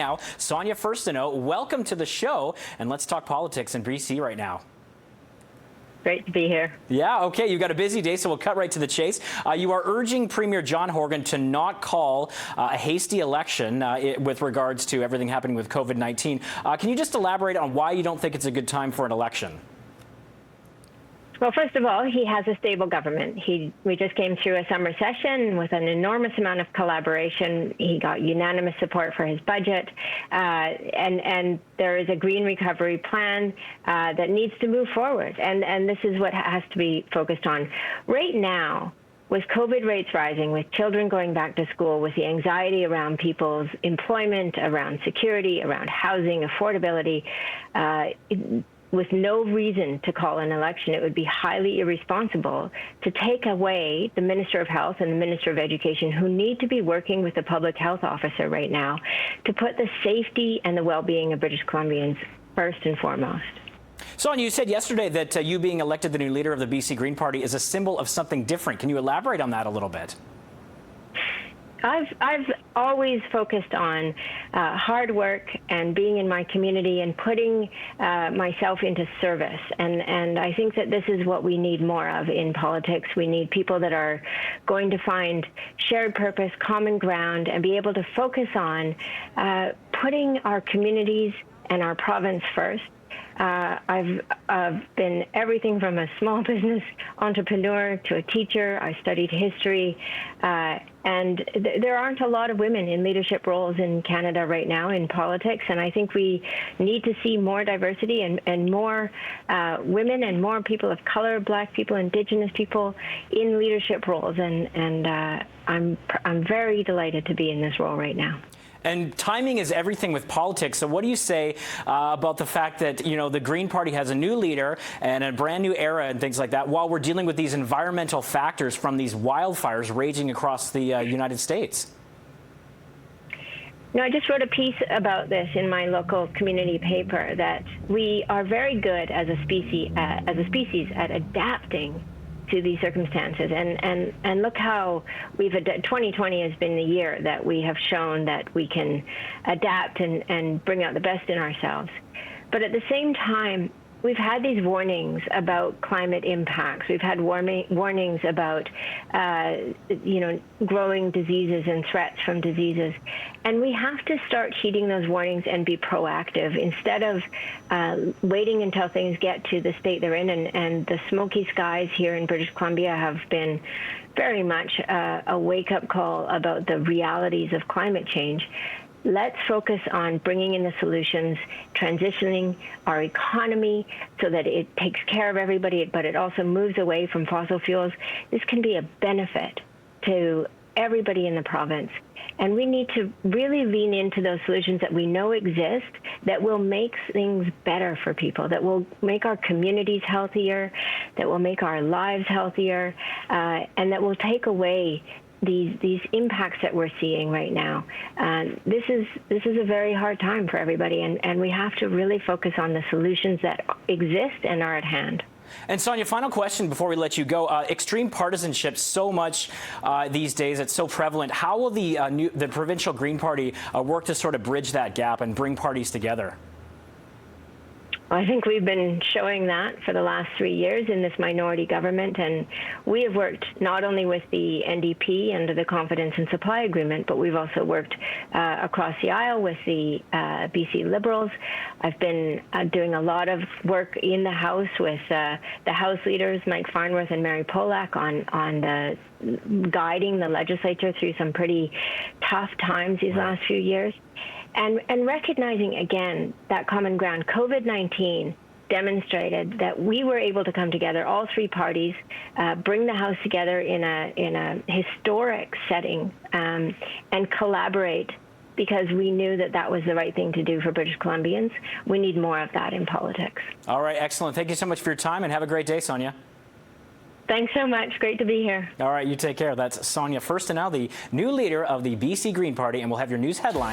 Now, Sonia Furstenau, welcome to the show, and let's talk politics in BC right now. Great to be here. Yeah, okay, you've got a busy day, so we'll cut right to the chase. You are urging Premier John Horgan to not call a hasty election with regards to everything happening with COVID-19. Can you just elaborate on why you don't think it's a good time for an election? Well, first of all, he has a stable government. We just came through a summer session with an enormous amount of collaboration. He got unanimous support for his budget, and there is a green recovery plan that needs to move forward, and this is what has to be focused on. Right now, with COVID rates rising, with children going back to school, with the anxiety around people's employment, around security, around housing, affordability, with no reason to call an election, it would be highly irresponsible to take away the Minister of Health and the Minister of Education, who need to be working with the public health officer right now to put the safety and the well-being of British Columbians first and foremost. Sonia, you said yesterday that you being elected the new leader of the BC Green Party is a symbol of something different. Can you elaborate on that a little bit? I've always focused on hard work and being in my community and putting myself into service. And I think that this is what we need more of in politics. We need people that are going to find shared purpose, common ground, and be able to focus on putting our communities and our province first. I've been everything from a small business entrepreneur to a teacher. I studied history, and there aren't a lot of women in leadership roles in Canada right now in politics, and I think we need to see more diversity and more women and more people of color, Black people, Indigenous people in leadership roles, and I'm very delighted to be in this role right now. And timing is everything with politics. So what do you say about the fact that, you know, the Green Party has a new leader and a brand new era and things like that while we're dealing with these environmental factors from these wildfires raging across the United States? No, I just wrote a piece about this in my local community paper, that we are very good as a species at adapting to these circumstances, and look how 2020 has been the year that we have shown that we can adapt and bring out the best in ourselves. But at the same time, we've had these warnings about climate impacts. We've had warnings about, growing diseases and threats from diseases. And we have to start heeding those warnings and be proactive instead of waiting until things get to the state they're in. And the smoky skies here in British Columbia have been very much a wake-up call about the realities of climate change. Let's focus on bringing in the solutions, transitioning our economy so that it takes care of everybody, but it also moves away from fossil fuels. This can be a benefit to everybody in the province. And we need to really lean into those solutions that we know exist, that will make things better for people, that will make our communities healthier, that will make our lives healthier, and that will take away these impacts that we're seeing right now. This is a very hard time for everybody, and we have to really focus on the solutions that exist and are at hand. And Sonia, final question before we let you go. Extreme partisanship so much these days, it's so prevalent. How will the provincial Green Party work to sort of bridge that gap and bring parties together? I think we've been showing that for the last 3 years in this minority government, and we have worked not only with the NDP under the Confidence and Supply Agreement, but we've also worked across the aisle with the BC Liberals. I've been doing a lot of work in the House with the House leaders, Mike Farnworth and Mary Polak, on guiding the legislature through some pretty tough times these last few years. And recognizing, again, that common ground. COVID-19 demonstrated that we were able to come together, all three parties, bring the House together in a historic setting, and collaborate, because we knew that that was the right thing to do for British Columbians. We need more of that in politics. All right, excellent. Thank you so much for your time, and have a great day, Sonia. Thanks so much. Great to be here. All right, you take care. That's Sonia Furstenau, the new leader of the BC Green Party, and we'll have your news headline.